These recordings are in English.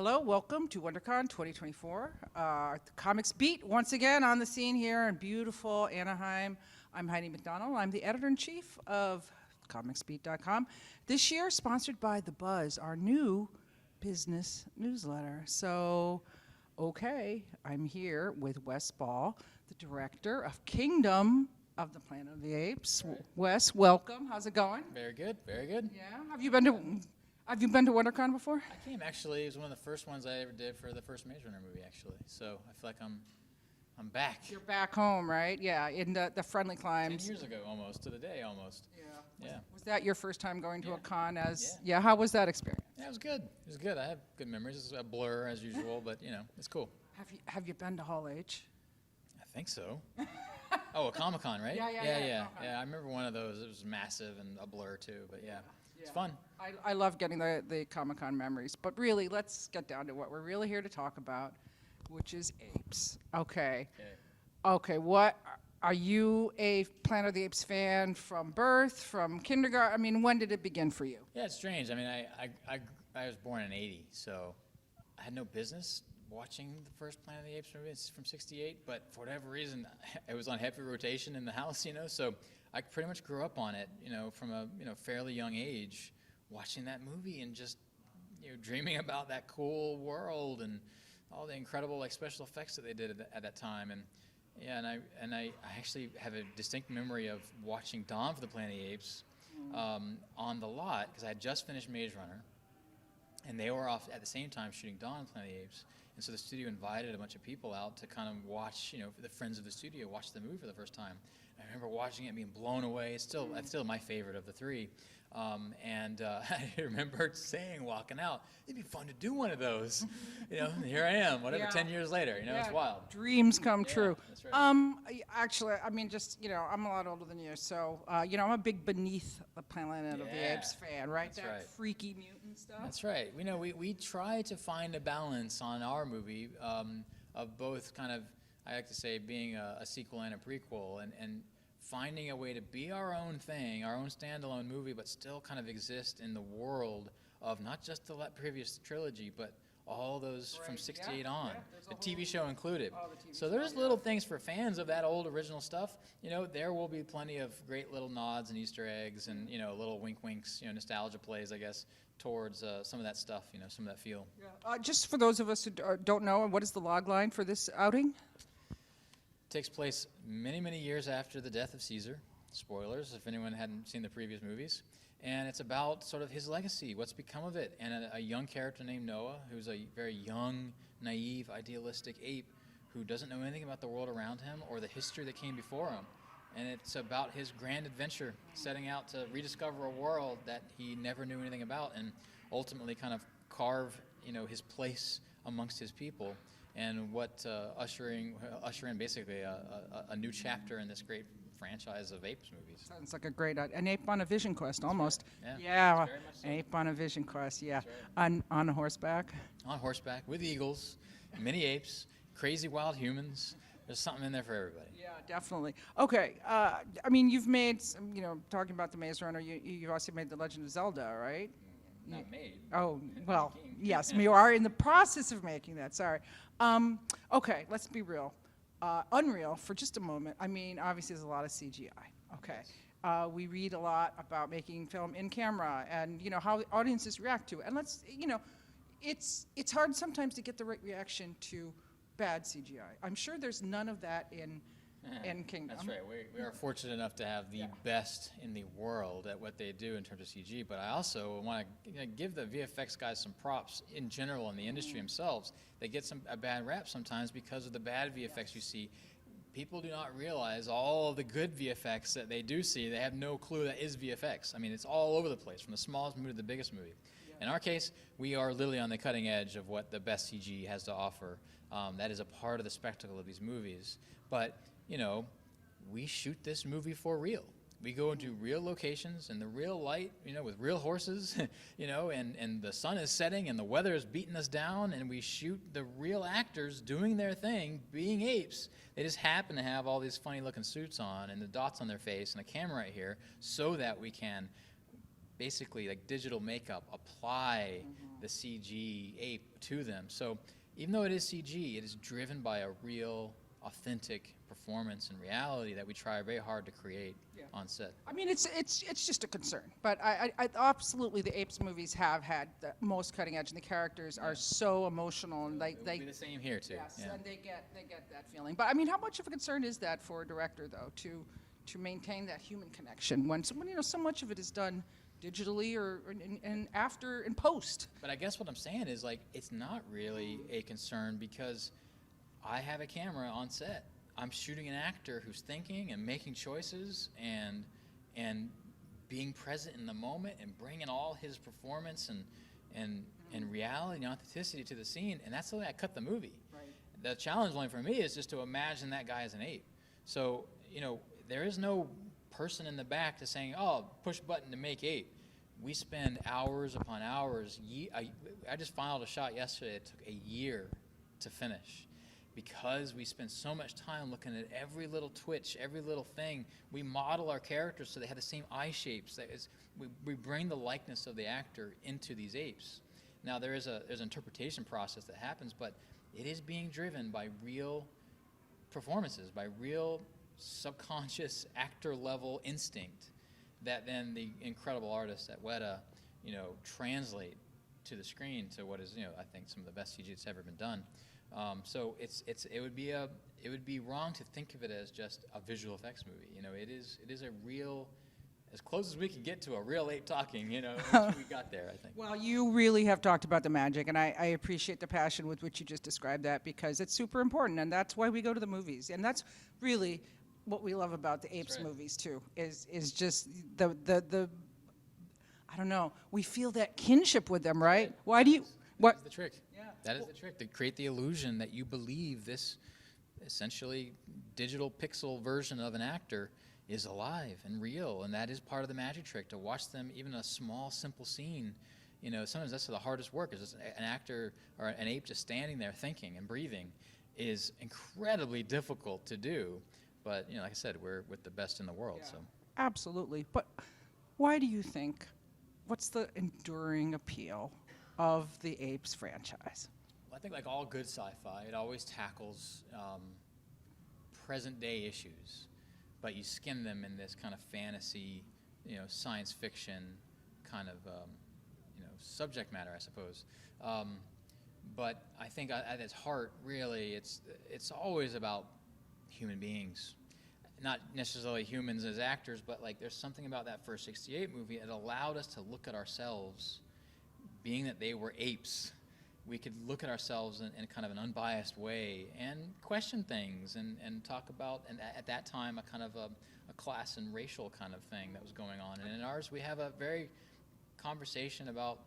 Hello, welcome to WonderCon 2024. The Comics Beat once again on the scene here in beautiful Anaheim. I'm Heidi McDonald. I'm the editor-in-chief of comicsbeat.com. This year, sponsored by The Buzz, our new business newsletter. So, okay, I'm here with Wes Ball, the director of Kingdom of the Planet of the Apes. Right. Wes, welcome. How's it going? Very good, very good. Yeah. Have you been to WonderCon before? I came actually. It was one of the first ones I ever did for the first Maze Runner movie, actually. So I feel like I'm back. You're back home, right? Yeah, in the friendly 10 climes. years ago, almost to the day, almost. Yeah. Yeah. Was that your first time going to Yeah. a con? Yeah. How was that experience? Yeah, it was good. It was good. I have good memories. It's a blur as usual, but it's cool. Have you been to Hall H? I think so. Oh, a Comic-Con, right? Yeah. Yeah. Comic-Con. I remember one of those. It was massive and a blur too, but yeah. It's fun. I love getting the Comic-Con memories, but really, let's get down to what we're really here to talk about, which is apes. Okay. What are you a Planet of the Apes fan from birth, from kindergarten? I mean, when did it begin for you? Yeah, it's strange. I mean, I was born in '80, so I had no business watching the first Planet of the Apes movie. It's from '68, but for whatever reason, it was on heavy rotation in the house, so I pretty much grew up on it, from a fairly young age, watching that movie and just dreaming about that cool world and all the incredible special effects that they did at that time. And yeah, and I actually have a distinct memory of watching Dawn of the Planet of the Apes on the lot, because I had just finished Maze Runner, and they were off at the same time shooting Dawn of the Planet of the Apes. And so the studio invited a bunch of people out to kind of watch, the friends of the studio watch the movie for the first time. I remember watching it and being blown away. It's still my favorite of the three. I remember walking out, it'd be fun to do one of those. Here I am, 10 years later. It's wild. Dreams come true. That's right. Actually, I mean, I'm a lot older than you, so I'm a big Beneath the Planet of the Yeah. Apes fan, right? That's right. Freaky mutant stuff. That's right. We try to find a balance on our movie of both kind of, I like to say, being a sequel and a prequel, and finding a way to be our own thing, our own standalone movie, but still kind of exist in the world of not just the previous trilogy, but all those from '68 on, the TV show included. So there's little things for fans of that old original stuff. There will be plenty of great little nods and Easter eggs and little wink winks, nostalgia plays, I guess, towards some of that stuff, some of that feel. Yeah. Just for those of us who don't know, what is the log line for this outing? Takes place many, many years after the death of Caesar. Spoilers, if anyone hadn't seen the previous movies. And it's about sort of his legacy, what's become of it, and a young character named Noah, who's a very young, naive, idealistic ape who doesn't know anything about the world around him or the history that came before him. And it's about his grand adventure, setting out to rediscover a world that he never knew anything about, and ultimately kind of carve, his place amongst his people, and what usher in basically a new chapter in this great franchise of Apes movies. Sounds like a great an ape on a vision quest, almost. Right. Yeah, very much so. an ape on a vision quest. Yeah, That's on horseback. On horseback with eagles, many apes, crazy wild humans. There's something in there for everybody. Yeah, definitely. Okay, I mean, you've made some, talking about the Maze Runner. You also made the Legend of Zelda, right? Not made. Oh, well, yes, you are in the process of making that. Sorry. Okay, let's be real. Unreal for just a moment. I mean, obviously there's a lot of CGI. Okay. We read a lot about making film in camera and, how audiences react to it. And it's hard sometimes to get the right reaction to bad CGI. I'm sure there's none of that in Kingdom. That's right. We are fortunate enough to have the best in the world at what they do in terms of CG, but I also want to give the VFX guys some props in general in the industry themselves. They get a bad rap sometimes because of the bad VFX you see. People do not realize all of the good VFX that they do see. They have no clue that is VFX. I mean, it's all over the place, from the smallest movie to the biggest movie. In our case, we are literally on the cutting edge of what the best CG has to offer. That is a part of the spectacle of these movies. But we shoot this movie for real. We go into real locations in the real light, with real horses, and the sun is setting and the weather is beating us down, and we shoot the real actors doing their thing, being apes. They just happen to have all these funny looking suits on and the dots on their face and a camera right here so that we can basically like digital makeup, apply the CG ape to them. So even though it is CG, it is driven by a real, authentic performance and reality that we try very hard to create on set. I mean, it's just a concern, but I absolutely the Apes movies have had the most cutting edge, and the characters are so emotional, and It'll be the same here too. yes, Yeah. and they get that feeling. But I mean, how much of a concern is that for a director, though, to maintain that human connection when so much of it is done digitally or and after in post? But I guess what I'm saying is like it's not really a concern because I have a camera on set. I'm shooting an actor who's thinking and making choices and being present in the moment and bringing all his performance and reality and authenticity to the scene, and that's the way I cut the movie. Right. The challenge line for me is just to imagine that guy as an ape. So, there is no person in the back that's saying, oh, push button to make ape. We spend hours upon hours. I just filed a shot yesterday. It took a year to finish because we spend so much time looking at every little twitch, every little thing. We model our characters so they have the same eye shapes. We bring the likeness of the actor into these apes. Now, there's an interpretation process that happens, but it is being driven by real performances, by real subconscious actor-level instinct that then the incredible artists at Weta, translate to the screen to what is, I think some of the best CG that's ever been done. So it would be wrong to think of it as just a visual effects movie. It is a real, as close as we can get to a real ape talking. We got there, I think. Well, you really have talked about the magic, and I appreciate the passion with which you just described that because it's super important, and that's why we go to the movies, and that's really what we love about the Apes movies too. Is just the I don't know. We feel that kinship with them, right? Why do you? What? That's the trick. Yeah. That is the trick, to create the illusion that you believe this essentially digital pixel version of an actor is alive and real, and that is part of the magic trick, to watch them, even a small, simple scene. Sometimes that's the hardest work, is just an actor or an ape just standing there thinking and breathing is incredibly difficult to do. But, like I said, we're with the best in the world. Yeah. So Absolutely. But why do you think, what's the enduring appeal of the Apes franchise? I think like all good sci-fi, it always tackles present-day issues, but you skin them in this kind of fantasy, science fiction kind of, subject matter, I suppose. But I think at its heart, really, it's always about human beings. Not necessarily humans as actors, but like there's something about that first 68 movie that allowed us to look at ourselves, being that they were apes. We could look at ourselves in kind of an unbiased way and question things and talk about, and at that time, a kind of a class and racial kind of thing that was going on. And in ours, we have a very conversation about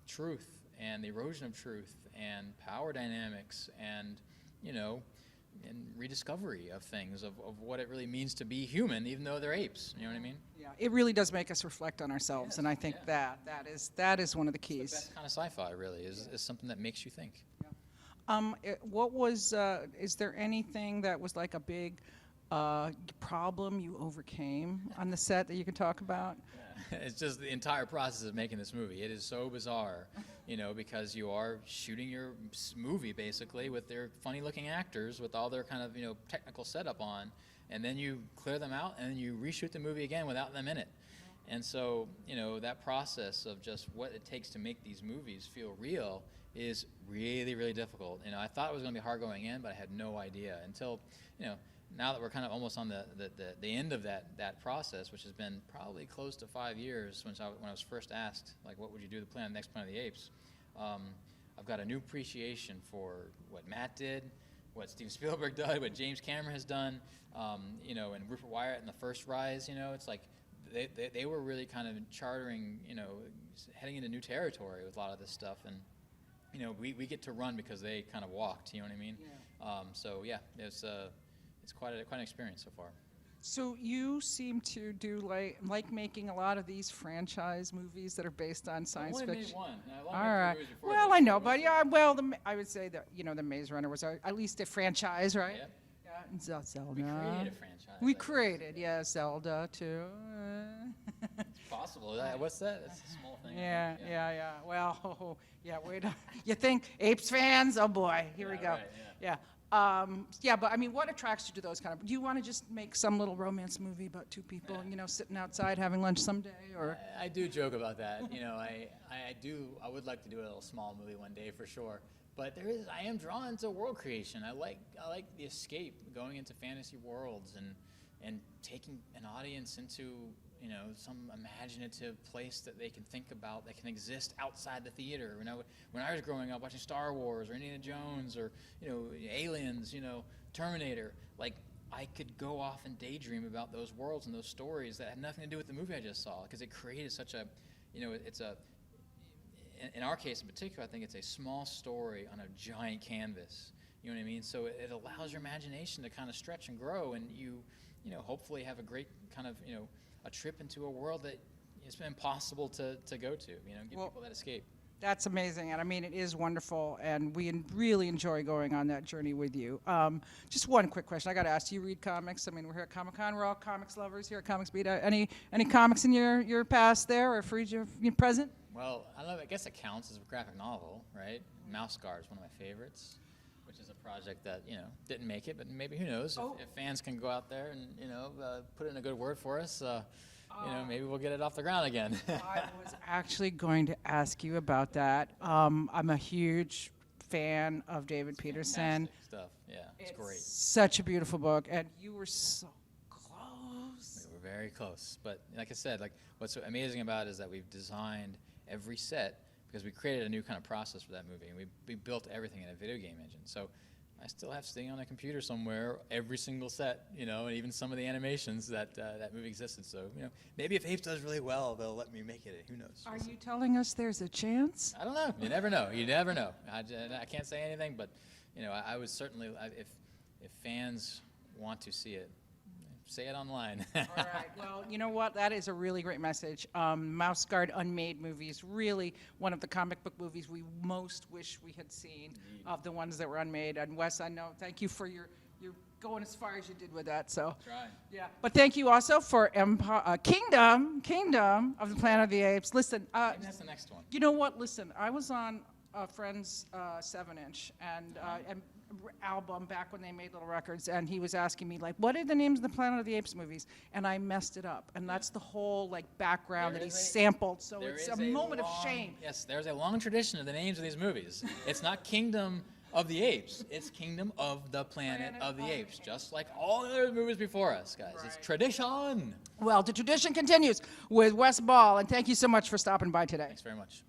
truth and the erosion of truth and power dynamics and, and rediscovery of things, of what it really means to be human, even though they're apes. You know what I mean? Yeah, it really does make us reflect on ourselves, and I think that is one of the keys. It's the best kind of sci-fi, really, is something that makes you think. What was? Is there anything that was like a big problem you overcame on the set that you can talk about? It's just the entire process of making this movie. It is so bizarre, because you are shooting your movie basically with their funny-looking actors with all their kind of technical setup on, and then you clear them out and then you reshoot the movie again without them in it. And so that process of just what it takes to make these movies feel real is really, really difficult. I thought it was going to be hard going in, but I had no idea until now that we're kind of almost on the end of that process, which has been probably close to 5 years when I was first asked, like, what would you do to plan the next Planet of the Apes? I've got a new appreciation for what Matt did, what Steven Spielberg did, what James Cameron has done, and Rupert Wyatt in the first Rise. It's like they were really kind of chartering, heading into new territory with a lot of this stuff, and we get to run because they kind of walked. You know what I mean? Yeah. So yeah, it's quite an experience so far. So you seem to do like making a lot of these franchise movies that are based on science I only fiction. made one. All right. Well, I know, but yeah, well, I would say that the Maze Runner was at least a franchise, right? Yeah. Yeah, and Zelda. We created a franchise. We created, yeah, Zelda too. possible. What's that? That's a small thing. I Yeah, think, yeah. Well, yeah, wait. You think Apes fans? Oh boy, here we Yeah, go. right, Yeah. But I mean, what attracts you to those kind of? Do you want to just make some little romance movie about two people, sitting outside having lunch someday, or? I do joke about that. I would like to do a little small movie one day for sure. But I am drawn to world creation. I like the escape, going into fantasy worlds and taking an audience into some imaginative place that they can think about, that can exist outside the theater. When I was growing up watching Star Wars or Indiana Jones or Aliens, Terminator, like I could go off and daydream about those worlds and those stories that had nothing to do with the movie I just saw, because it created such a, in our case in particular, I think it's a small story on a giant canvas. You know what I mean? So it allows your imagination to kind of stretch and grow, and you hopefully have a great kind of, a trip into a world that it's been impossible to go to, give people that escape. That's amazing, and I mean, it is wonderful, and we really enjoy going on that journey with you. Just one quick question I got to ask: do you read comics? I mean, we're here at Comic-Con. We're all comics lovers here at Comics Beat. Any comics in your past there, or for your present? Well, I don't know. I guess it counts as a graphic novel, right? Mouse Guard is one of my favorites, which is a project that didn't make it, but maybe who knows? If fans can go out there and put in a good word for us. Maybe we'll get it off the ground again. I was actually going to ask you about that. I'm a huge fan of David Peterson. Fantastic stuff. Yeah, it's great. Such a beautiful book, and you were so close. We were very close, but like I said, what's so amazing about it is that we've designed every set, because we created a new kind of process for that movie, and we built everything in a video game engine. So I still have sitting on a computer somewhere every single set, and even some of the animations that movie existed. So, maybe if Apes does really well, they'll let me make it. Who knows? Are you telling us there's a chance? I don't know. You never know. You never know. I can't say anything, but, I would certainly, if fans want to see it, say it online. All right. Well, you know what? That is a really great message. Mouse Guard Unmade movies, really one of the comic book movies we most wish we had seen of the ones that were unmade. And Wes, I know, thank you for your going as far as you did with that. So, Try. Yeah. But thank you also for Kingdom of the Planet of the Apes. Listen. Maybe that's the next one. You know what? Listen, I was on a friend's 7-inch and album back when they made little records, and he was asking me, what are the names of the Planet of the Apes movies? And I messed it up. And that's the whole background that he sampled. So it's a moment of shame. Yes, there's a long tradition of the names of these movies. It's not Kingdom of the Apes. It's Kingdom of the Planet of the Apes, just like all the other movies before us, guys. Right. It's tradition. Well, the tradition continues with Wes Ball, and thank you so much for stopping by today. Thanks very much.